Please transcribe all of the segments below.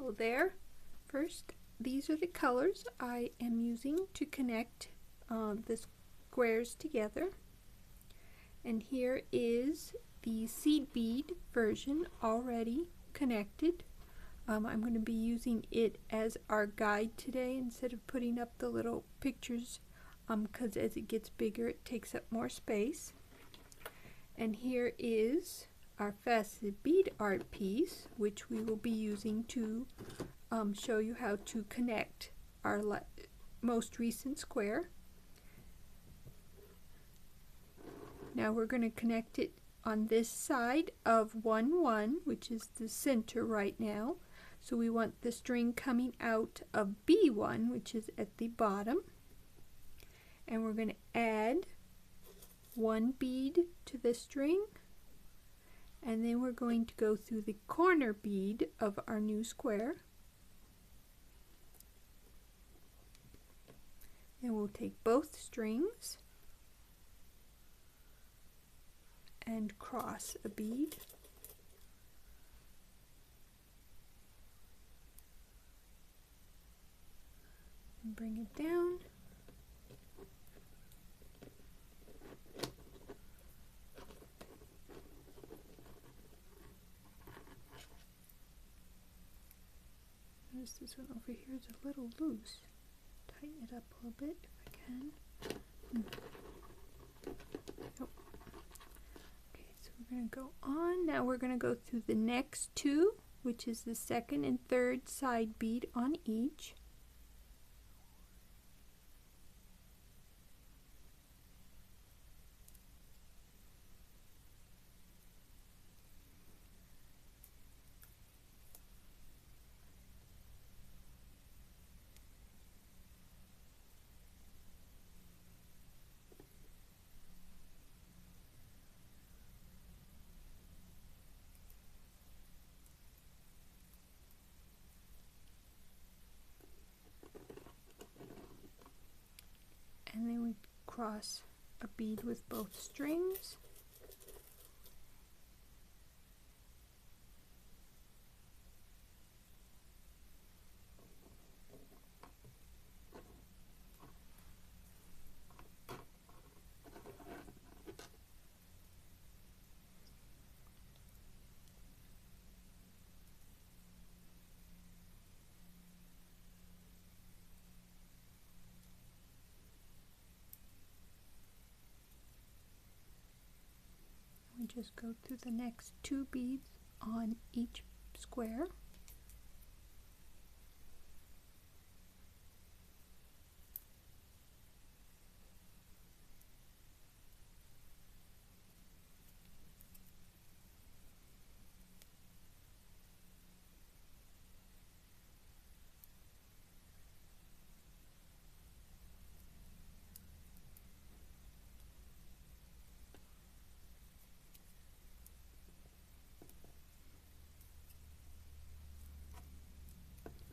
Hello there. First, these are the colors I am using to connect the squares together. And here is the seed bead version already connected. I'm going to be using it as our guide today instead of putting up the little pictures, because as it gets bigger it takes up more space. And here is our faceted bead art piece, which we will be using to show you how to connect our most recent square. Now we're going to connect it on this side of 1, 1, which is the center right now. So we want the string coming out of B1, which is at the bottom. And we're going to add 1 bead to the string. And then we're going to go through the corner bead of our new square. And we'll take both strings and cross a bead. And bring it down. Notice this one over here is a little loose. Tighten it up a little bit if I can. Nope. Okay, so we're going to go on. Now we're going to go through the next 2, which is the second and third side bead on each. And then we cross a bead with both strings. We just go through the next 2 beads on each square.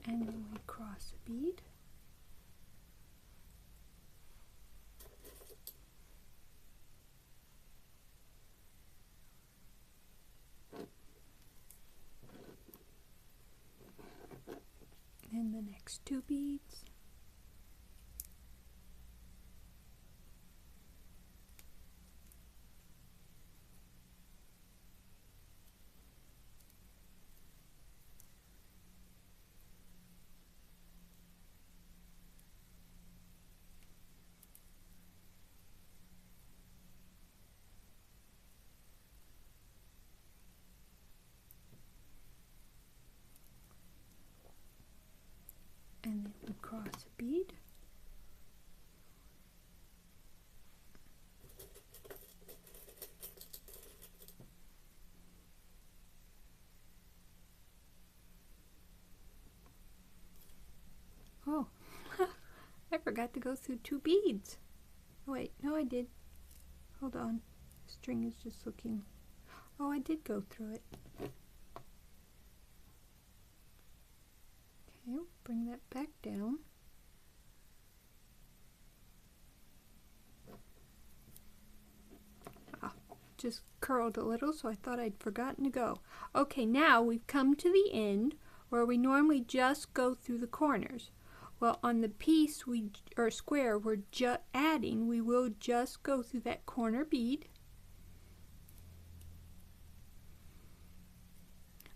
And then we cross a bead. And the next 2 beads. And then we cross a bead. Oh, I forgot to go through 2 beads. Oh, wait, no I did. Hold on, the string is just looking. Oh, I did go through it. Okay, bring that back down. Ah, just curled a little, so I thought I'd forgotten to go. Okay, now we've come to the end where we normally just go through the corners. Well, on the piece or square we're just adding, we will just go through that corner bead.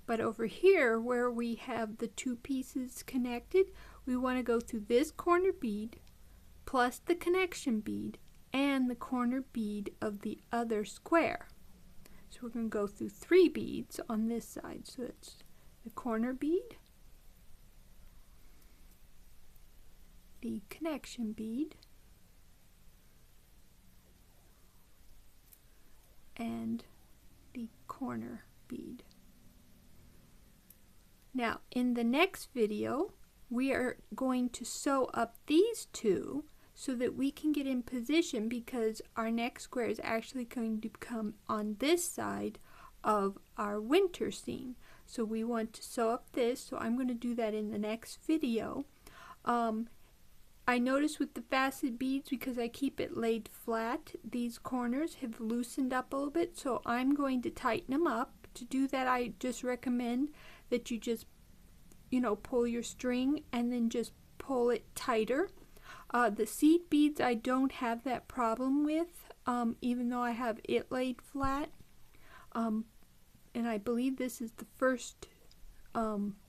But over here where we have the two pieces connected, we want to go through this corner bead plus the connection bead and the corner bead of the other square. So we're going to go through 3 beads on this side. So it's the corner bead, the connection bead, and the corner bead. Now in the next video we are going to sew up these two so that we can get in position, because our next square is actually going to come on this side of our winter scene. So we want to sew up this, so I'm going to do that in the next video. I noticed with the faceted beads, because I keep it laid flat, these corners have loosened up a little bit, so I'm going to tighten them up. To do that, I just recommend that you just, pull your string and then just pull it tighter. The seed beads I don't have that problem with, even though I have it laid flat. And I believe this is the first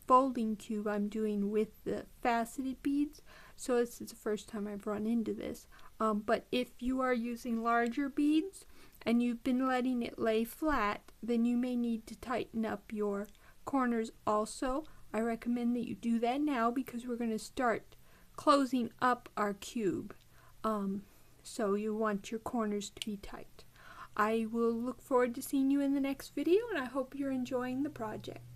folding cube I'm doing with the faceted beads, so this is the first time I've run into this. But if you are using larger beads and you've been letting it lay flat, then you may need to tighten up your corners also. I recommend that you do that now, because we're going to start closing up our cube. So you want your corners to be tight. I will look forward to seeing you in the next video, and I hope you're enjoying the project.